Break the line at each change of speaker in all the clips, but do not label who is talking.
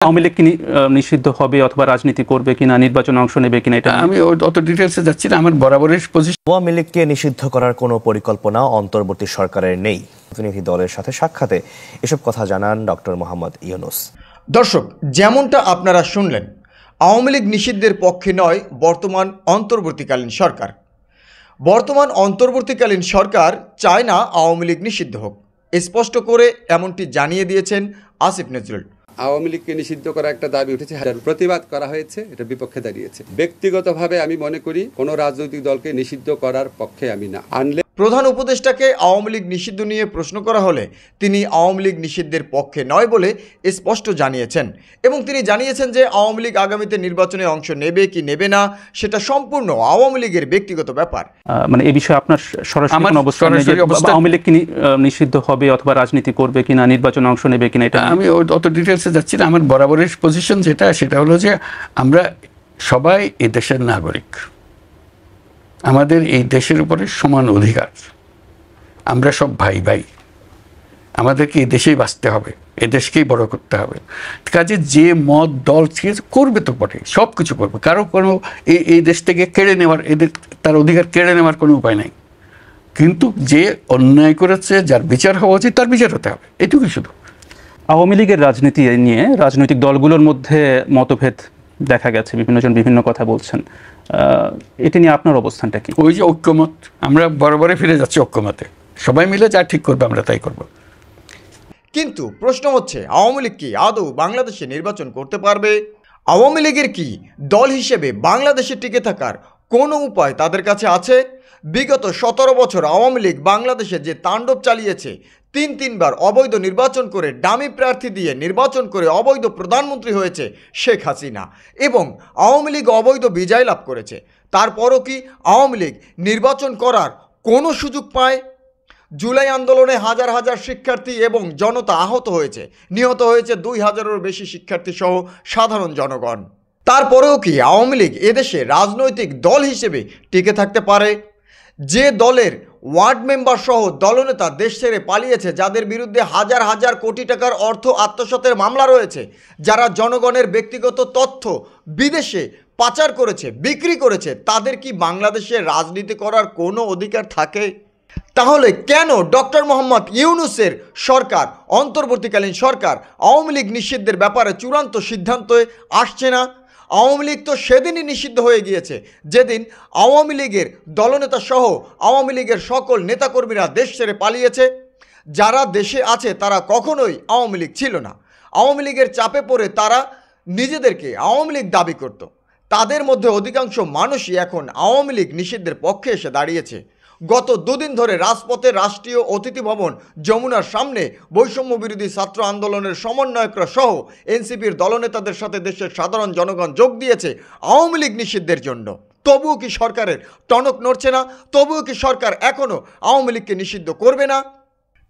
আওয়ামী লীগ কি নিষিদ্ধ হবে অথবা রাজনীতি করবে কিনা, নির্বাচনে অংশ নেবে কিনা, এটা
আমি অত ডিটেইলসে যাচ্ছি না। আমার বরাবরের পজিশন,
আওয়ামী লীগকে নিষিদ্ধ করার কোনো পরিকল্পনা অন্তর্বর্তী সরকারের নেই। প্রতিনিধি দলের সাথে সাক্ষাতে এসব কথা জানান ডক্টর মোহাম্মদ ইউনূস।
দর্শক, যেমনটা আপনারা শুনলেন, আওয়ামী লীগ নিষিদ্ধের পক্ষে নয় বর্তমান অন্তর্বর্তীকালীন সরকার। বর্তমান অন্তর্বর্তীকালীন সরকার চায় না আওয়ামী লীগ নিষিদ্ধ হোক, স্পষ্ট করে এমনটি জানিয়ে দিয়েছেন আসিফ নজরুল।
আওয়ামী লীগকে নিষিদ্ধ করা একটা দাবি উঠেছে, প্রতিবাদ করা হয়েছে, এটা বিপক্ষে দাঁড়িয়েছে। ব্যক্তিগতভাবে আমি মনে করি কোনো রাজনৈতিক দলকে নিষিদ্ধ করার পক্ষে আমি না। আনলে
প্রধান উপদেষ্টাকে আওয়ামী লীগ নিষিদ্ধ নিয়ে প্রশ্ন করা হলে তিনি আওয়ামী লীগ নিষিদ্ধের পক্ষে নয় বলে স্পষ্ট জানিয়েছেন, এবং তিনি জানিয়েছেন যে আওয়ামী লীগ আগামীতে নির্বাচনে অংশ নেবে কি নেবে না সেটা সম্পূর্ণ আওয়ামী লীগের ব্যক্তিগত ব্যাপার।
মানে এই বিষয়ে আপনার সরাসরি কোনো অবস্থান নেই যে আওয়ামী লীগ কি নিষিদ্ধ হবে অথবা রাজনীতি করবে কিনা, নির্বাচনে অংশ নেবে কিনা, এটা
আমি অত ডিটেইলসে যাচ্ছি না। আমার বরাবরের পজিশন সেটা হলো যে আমরা সবাই এই দেশের নাগরিক, আমাদের এই দেশের উপরে সমান অধিকার, আমরা সব ভাই ভাই, আমাদেরকে এই দেশেই বাঁচতে হবে, এ দেশকেই বড় করতে হবে। কাজে যে মত দল করবে তো বটে, সব কিছু করবে, কারো কোনো এই দেশ থেকে কেড়ে নেওয়ার, এদের তার অধিকার কেড়ে নেওয়ার কোনো উপায় নাই। কিন্তু যে অন্যায় করেছে, যার বিচার হওয়া উচিত তার বিচার হতে হবে, এটুকুই শুধু।
আওয়ামী লীগের রাজনীতি নিয়ে রাজনৈতিক দলগুলোর মধ্যে মতভেদ দেখা গেছে, বিভিন্নজন বিভিন্ন কথা বলছেন, এটা নিয়ে আপনার অবস্থানটা কি?
ওই যে ঐক্যমত, আমরা বরাবরই ফিরে যাচ্ছি ঐক্যমতে, সবাই মিলে যা ঠিক করবে আমরা তাই করব।
কিন্তু প্রশ্ন হচ্ছে, আওয়ামী লীগ কি আদৌ বাংলাদেশে নির্বাচন করতে পারবে? আওয়ামী লীগের কি দল হিসেবে বাংলাদেশে টিকে থাকার কোনো উপায় তাদের কাছে আছে? বিগত 17 বছর আওয়ামী লীগ বাংলাদেশে যে তাণ্ডব চালিয়েছে, তিনবার অবৈধ নির্বাচন করে ডামি প্রার্থী দিয়ে নির্বাচন করে অবৈধ প্রধানমন্ত্রী হয়েছে শেখ হাসিনা, এবং আওয়ামী লীগ অবৈধ বিজয় লাভ করেছে, তারপরও কি আওয়ামী লীগ নির্বাচন করার কোনো সুযোগ পায়? জুলাই আন্দোলনে হাজার হাজার শিক্ষার্থী এবং জনতা আহত হয়েছে, নিহত হয়েছে 2000-এরও বেশি শিক্ষার্থী সহ সাধারণ জনগণ। তারপরেও কি আওয়ামী লীগ এদেশে রাজনৈতিক দল হিসেবে টিকে থাকতে পারে? যে দলের ওয়ার্ড মেম্বার সহ দলনেতা দেশ ছেড়ে পালিয়েছে, যাদের বিরুদ্ধে হাজার হাজার কোটি টাকার অর্থ আত্মসাতের মামলা রয়েছে, যারা জনগণের ব্যক্তিগত তথ্য বিদেশে পাচার করেছে, বিক্রি করেছে, তাদের কি বাংলাদেশে রাজনীতি করার কোনো অধিকার থাকে? তাহলে কেন ডক্টর মোহাম্মদ ইউনূসের সরকার, অন্তর্বর্তীকালীন সরকার, আওয়ামী লীগ নিষিদ্ধের ব্যাপারে চূড়ান্ত সিদ্ধান্তে আসছে না? আওয়ামী লীগ তো সেদিনই নিষিদ্ধ হয়ে গিয়েছে যেদিন আওয়ামী লীগের দলনেতা সহ আওয়ামী লীগের সকল নেতাকর্মীরা দেশ ছেড়ে পালিয়েছে। যারা দেশে আছে তারা কখনোই আওয়ামী লীগ ছিল না। আওয়ামী লীগের চাপে পড়ে তারা নিজেদেরকে আওয়ামী লীগ দাবি করত। তাদের মধ্যে অধিকাংশ মানুষই এখন আওয়ামী লীগ নিষিদ্ধের পক্ষে এসে দাঁড়িয়েছে। গত দুদিন ধরে রাজপথে রাষ্ট্রীয় অতিথি ভবন যমুনার সামনে বৈষম্য বিরোধী ছাত্র আন্দোলনের সমন্বয়করা সহ এনসিপির দলনেতাদের সাথে দেশের সাধারণ জনগণ যোগ দিয়েছে আওয়ামী লীগ নিষিদ্ধের জন্য। তবুও কি সরকারের টনক নড়ছে না? তবুও কি সরকার এখনও আওয়ামী লীগকে নিষিদ্ধ করবে না?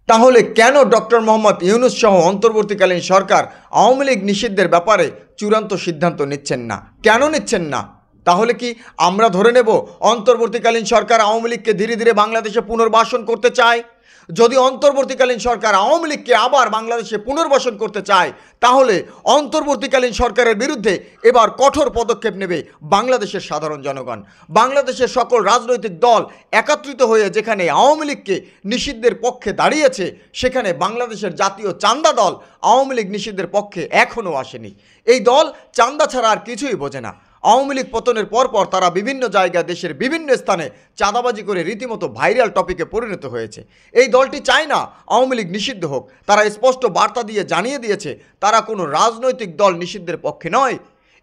তাহলে কেন ডক্টর মোহাম্মদ ইউনূস সহ অন্তর্বর্তীকালীন সরকার আওয়ামী লীগ নিষিদ্ধের ব্যাপারে চূড়ান্ত সিদ্ধান্ত নিচ্ছেন না? কেন নিচ্ছেন না? তাহলে কি আমরা ধরে নেব অন্তর্বর্তীকালীন সরকার আওয়ামী লীগকে ধীরে ধীরে বাংলাদেশে পুনর্বাসন করতে চায়? যদি অন্তর্বর্তীকালীন সরকার আওয়ামী লীগকে আবার বাংলাদেশে পুনর্বাসন করতে চায়, তাহলে অন্তর্বর্তীকালীন সরকারের বিরুদ্ধে এবার কঠোর পদক্ষেপ নেবে বাংলাদেশের সাধারণ জনগণ। বাংলাদেশের সকল রাজনৈতিক দল একত্রিত হয়ে যেখানে আওয়ামী লীগকে নিষিদ্ধের পক্ষে দাঁড়িয়েছে, সেখানে বাংলাদেশের জাতীয় চাঁদা দল আওয়ামী লীগ নিষিদ্ধের পক্ষে এখনও আসেনি। এই দল চাঁদা ছাড়া আর কিছুই বোঝে না। আওয়ামী লীগ পতনের পরপর তারা বিভিন্ন জায়গায় দেশের বিভিন্ন স্থানে চাঁদাবাজি করে রীতিমতো ভাইরাল টপিকে পরিণত হয়েছে। এই দলটি চায় না আওয়ামী লীগ নিষিদ্ধ হোক। তারা স্পষ্ট বার্তা দিয়ে জানিয়ে দিয়েছে তারা কোনো রাজনৈতিক দল নিষিদ্ধের পক্ষে নয়।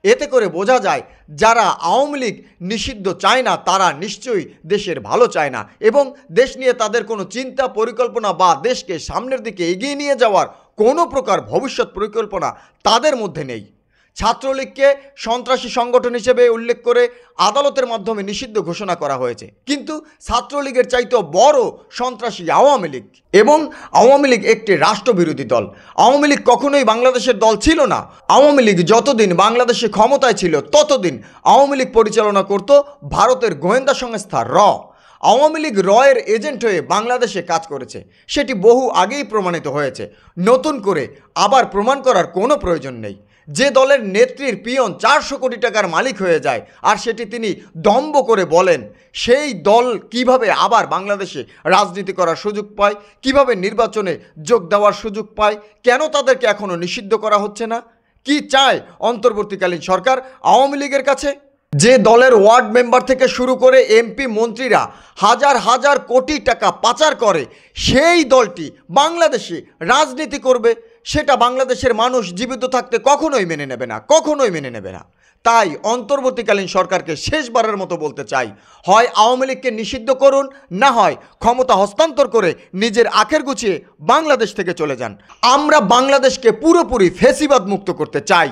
এতে করে বোঝা যায় যারা আওয়ামী লীগ নিষিদ্ধ চায় না তারা নিশ্চয়ই দেশের ভালো চায় না, এবং দেশ নিয়ে তাদের কোনো চিন্তা পরিকল্পনা বা দেশকে সামনের দিকে এগিয়ে নিয়ে যাওয়ার কোনো প্রকার ভবিষ্যৎ পরিকল্পনা তাদের মধ্যে নেই। ছাত্রলীগকে সন্ত্রাসী সংগঠন হিসেবে উল্লেখ করে আদালতের মাধ্যমে নিষিদ্ধ ঘোষণা করা হয়েছে, কিন্তু ছাত্রলীগের চাইতেও বড় সন্ত্রাসী আওয়ামী লীগ, এবং আওয়ামী লীগ একটি রাষ্ট্রবিরোধী দল। আওয়ামী লীগ কখনোই বাংলাদেশের দল ছিল না। আওয়ামী লীগ যতদিন বাংলাদেশে ক্ষমতায় ছিল ততদিন আওয়ামী লীগ পরিচালনা করত ভারতের গোয়েন্দা সংস্থা র। আওয়ামী লীগ রয়ের এজেন্ট হয়ে বাংলাদেশে কাজ করেছে, সেটি বহু আগেই প্রমাণিত হয়েছে। নতুন করে আবার প্রমাণ করার কোনো প্রয়োজন নেই। যে দলের নেত্রীর পিয়ন 400 কোটি টাকার মালিক হয়ে যায় আর সেটি তিনি দম্ভ করে বলেন, সেই দল কিভাবে আবার বাংলাদেশে রাজনীতি করার সুযোগ পায়, কিভাবে নির্বাচনে যোগ দেওয়ার সুযোগ পায়, কেন তাদেরকে এখনও নিষিদ্ধ করা হচ্ছে না? কি চায় অন্তর্বর্তীকালীন সরকার আওয়ামী লীগের কাছে? যে দলের ওয়ার্ড মেম্বার থেকে শুরু করে এমপি মন্ত্রীরা হাজার হাজার কোটি টাকা পাচার করে, সেই দলটি বাংলাদেশে রাজনীতি করবে, সেটা বাংলাদেশের মানুষ জীবিত থাকতে কখনোই মেনে নেবে না, কখনোই মেনে নেবে না। তাই অন্তর্বর্তীকালীন সরকারকে শেষবারের মতো বলতে চাই, হয় আওয়ামী লীগকে নিষিদ্ধ করুন, না হয় ক্ষমতা হস্তান্তর করে নিজের আখের গুছিয়ে বাংলাদেশ থেকে চলে যান। আমরা বাংলাদেশকে পুরোপুরি ফ্যাসিবাদ মুক্ত করতে চাই।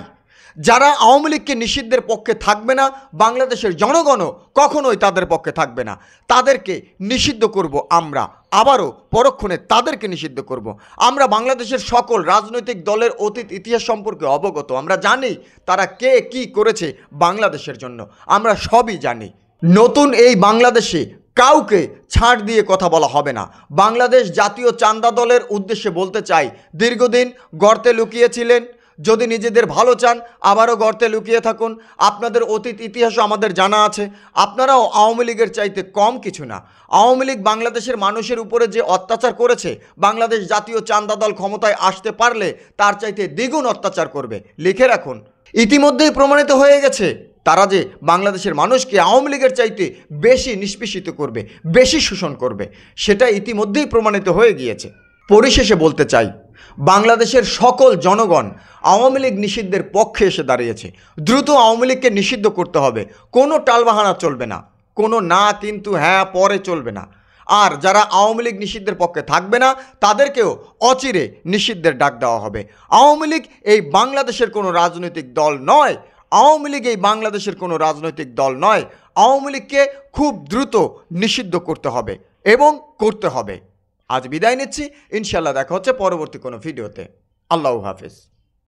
যারা আওয়ামী লীগকে নিষিদ্ধের পক্ষে থাকবে না, বাংলাদেশের জনগণও কখনোই তাদের পক্ষে থাকবে না। তাদেরকে নিষিদ্ধ করব আমরা, আবারও পরক্ষণে তাদেরকে নিষিদ্ধ করব। আমরা বাংলাদেশের সকল রাজনৈতিক দলের অতীত ইতিহাস সম্পর্কে অবগত, আমরা জানি তারা কে কি করেছে বাংলাদেশের জন্য, আমরা সবই জানি। নতুন এই বাংলাদেশে কাউকে ছাড় দিয়ে কথা বলা হবে না। বাংলাদেশ জাতীয় চাঁদা দলের উদ্দেশ্যে বলতে চাই, দীর্ঘদিন গর্তে লুকিয়েছিলেন, যদি নিজেদের ভালো চান আবারও গর্তে লুকিয়ে থাকুন। আপনাদের অতীত ইতিহাসও আমাদের জানা আছে, আপনারাও আওয়ামী লীগের চাইতে কম কিছু না। আওয়ামী লীগ বাংলাদেশের মানুষের উপরে যে অত্যাচার করেছে, বাংলাদেশ জাতীয় চাঁদা দল ক্ষমতায় আসতে পারলে তার চাইতে দ্বিগুণ অত্যাচার করবে। লিখে রাখুন, ইতিমধ্যেই প্রমাণিত হয়ে গেছে তারা যে বাংলাদেশের মানুষকে আওয়ামী লীগের চাইতে বেশি নিষ্পেষিত করবে, বেশি শোষণ করবে, সেটা ইতিমধ্যেই প্রমাণিত হয়ে গিয়েছে। পরিশেষে বলতে চাই, বাংলাদেশের সকল জনগণ আওয়ামী লীগ নিষিদ্ধের পক্ষে এসে দাঁড়িয়েছে। দ্রুত আওয়ামী লীগকে নিষিদ্ধ করতে হবে, কোনো টালবাহানা চলবে না, কোনো না কিন্তু হ্যাঁ পরে চলবে না। আর যারা আওয়ামী লীগ নিষিদ্ধের পক্ষে থাকবে না তাদেরকেও অচিরে নিষিদ্ধের ডাক দেওয়া হবে। আওয়ামী লীগ এই বাংলাদেশের কোনো রাজনৈতিক দল নয়, আওয়ামী লীগ এই বাংলাদেশের কোনো রাজনৈতিক দল নয়। আওয়ামী লীগকে খুব দ্রুত নিষিদ্ধ করতে হবে এবং করতে হবে। আজ বিদায় নিচ্ছি, ইনশাল্লাহ দেখা হচ্ছে পরবর্তী কোনো ভিডিওতে। আল্লাহ হাফেজ।